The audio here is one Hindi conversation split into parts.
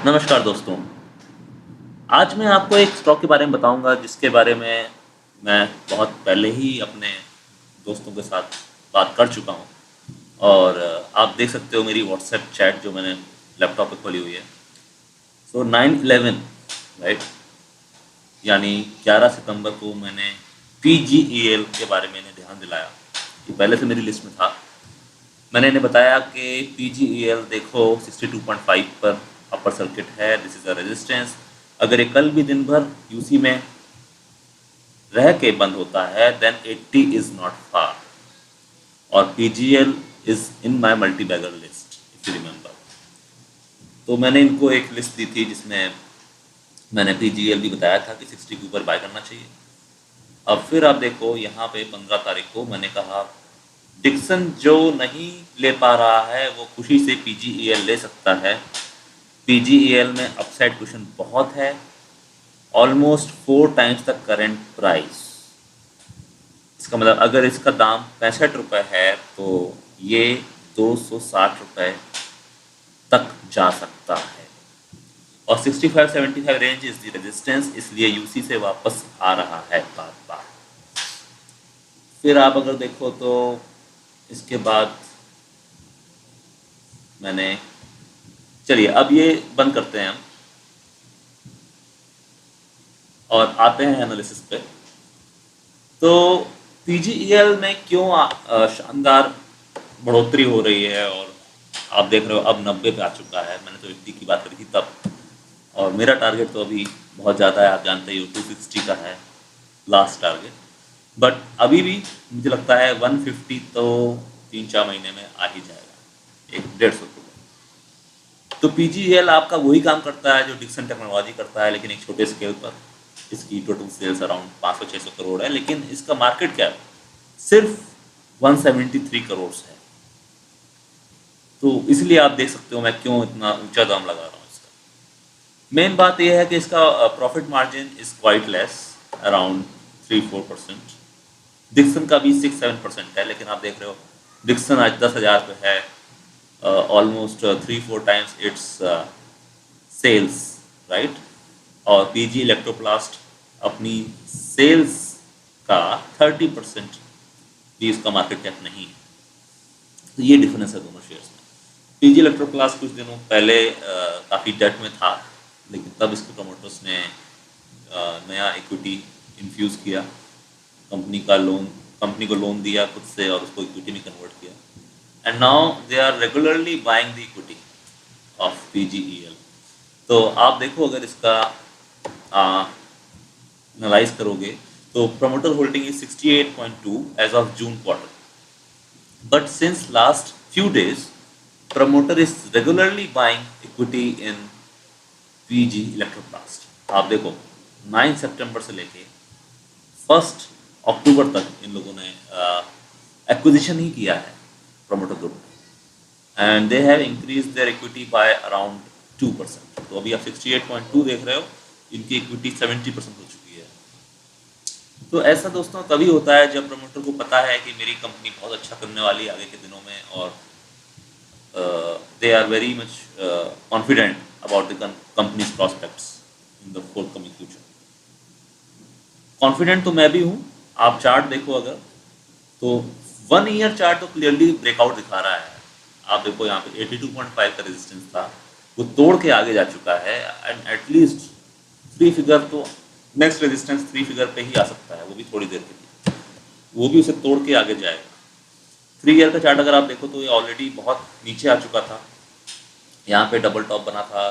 नमस्कार दोस्तों। आज मैं आपको एक स्टॉक के बारे में बताऊंगा जिसके बारे में मैं बहुत पहले ही अपने दोस्तों के साथ बात कर चुका हूं। और आप देख सकते हो मेरी व्हाट्सएप चैट जो मैंने लैपटॉप पे खोली हुई है। सो 9/11 राइट, यानी 11 सितंबर को मैंने पीजीईएल के बारे में इन्हें ध्यान दिलाया। ये पहले से मेरी लिस्ट में था। मैंने इन्हें बताया कि पीजीईएल देखो 62.5 पर अपर सर्किट है, दिस इज़ अ रेजिस्टेंस। अगर ये कल भी दिन भर यूसी में रह के बंद होता है देन 80 इज नॉट फार, और PGL is in my multi bagger list if you remember. तो मैंने इनको एक लिस्ट दी थी जिसमें मैंने पीजीएल भी बताया था कि 60 के ऊपर बाय करना चाहिए। अब फिर आप देखो यहाँ पे 15 तारीख को मैंने कहा डिक्सन जो नहीं ले पा रहा है वो खुशी से पीजीईएल ले सकता है। पीजीईएल में अपसाइड क्वेश्चन बहुत है, almost 4 times the current price. इसका मतलब अगर इसका दाम 65 रुपये है तो ये 260 रुपये तक जा सकता है। और 65-75 रेंज इज द रेजिस्टेंस, इसलिए यूसी से वापस आ रहा है बार बार। फिर आप अगर देखो तो इसके बाद मैंने, चलिए अब ये बंद करते हैं हम और आते हैं एनालिसिस पे। तो पीजीईएल में क्यों शानदार बढ़ोतरी हो रही है, और आप देख रहे हो अब 90 पे आ चुका है। मैंने तो 80 की बात करी थी तब, और मेरा टारगेट तो अभी बहुत ज़्यादा है, आप जानते ही हो 260 का है लास्ट टारगेट। बट अभी भी मुझे लगता है 150 तो 3-4 महीने में आ ही जाएगा, 150 तो पीजीएल आपका वही काम करता है जो डिक्सन टेक्नोलॉजी करता है, लेकिन एक छोटे स्केल पर। इसकी टोटल सेल्स अराउंड 500-600 करोड़ है, लेकिन इसका मार्केट कैप सिर्फ 173 करोड़ है। तो इसलिए आप देख सकते हो मैं क्यों इतना ऊंचा दाम लगा रहा हूँ इसका। मेन बात यह है कि इसका profit margin is quite less, around 3-4%। Dixon का भी 6-7% है, लेकिन आप देख रहे हो डिक्सन आज 10,000 पे है, almost 3-4 times it's sales, right. और पीजी इलेक्ट्रोप्लास्ट अपनी सेल्स का 30% भी इसका मार्केट कैप नहीं है। तो ये डिफरेंस है दोनों शेयर्स में। पीजी इलेक्ट्रोप्लास्ट कुछ दिनों पहले काफ़ी डेट में था, लेकिन तब इसके प्रमोटर्स ने नया इक्विटी इन्फ्यूज़ किया, कंपनी को लोन दिया खुद से और उसको इक्विटी में कन्वर्ट किया। And now they are regularly buying the equity of PGEL. तो आप देखो अगर इसका एनालाइज करोगे तो promoter holding is 68.2 as of June quarter, but since last few days promoter is regularly buying equity in PG Electroplast। आप देखो 9 सितंबर से लेके 1 अक्टूबर तक इन लोगों ने एक्विजिशन ही किया है प्रमोटर ग्रुप ने, and they have increase their equity by around 2%। तो अभी आप 68.2 देख रहे हो, इनकी इक्विटी 70% हो चुकी है। तो ऐसा दोस्तों तभी होता है जब प्रमोटर को पता है कि मेरी कंपनी बहुत अच्छा करने वाली है आगे के दिनों में, और they are very much confident about the company's prospects in the forthcoming future. Confident तो मैं भी हूँ। आप चार्ट देखो अगर, तो 1 ईयर चार्ट तो क्लियरली ब्रेकआउट दिखा रहा है। आप देखो यहाँ पे 82.5 का रेजिस्टेंस था, वो तोड़ के आगे जा चुका है, एंड एटलीस्ट 3 फिगर तो नेक्स्ट रेजिस्टेंस 3 फिगर पे ही आ सकता है, वो भी थोड़ी देर के लिए, वो भी उसे तोड़ के आगे जाएगा। 3 ईयर का चार्ट अगर आप देखो तो ये ऑलरेडी बहुत नीचे आ चुका था, यहाँ पे डबल टॉप बना था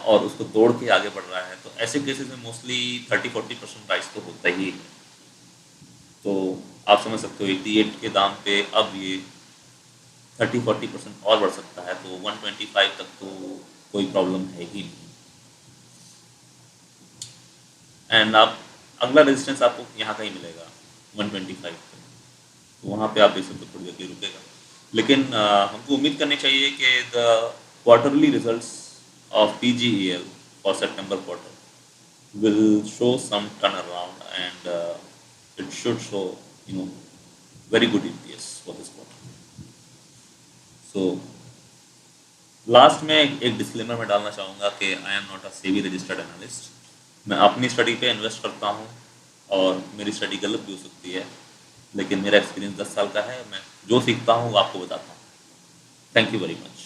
और उसको तोड़ के आगे बढ़ रहा है। तो ऐसे केसेस में मोस्टली 30-40% प्राइस तो होता ही है। तो आप समझ सकते हो 88 के दाम पे अब ये 30-40% और बढ़ सकता है, तो 125 तक तो कोई प्रॉब्लम है ही नहीं। एंड आप अगला रेजिस्टेंस आपको यहाँ का ही मिलेगा 125 पे, तो वहाँ पे आप देख सकते हो थोड़ी देर के लिए रुकेगा। लेकिन हमको उम्मीद करनी चाहिए कि the quarterly results of PGEL for September quarter will show some turn around, and it should show very good EPS for this quarter. So last में एक डिस्क्लेमर में डालना चाहूँगा कि I am not a SEBI registered analyst. मैं अपनी स्टडी पे इन्वेस्ट करता हूँ और मेरी स्टडी गलत भी हो सकती है, लेकिन मेरा एक्सपीरियंस 10 साल का है। मैं जो सीखता हूँ वो आपको बताता हूँ। Thank you very much.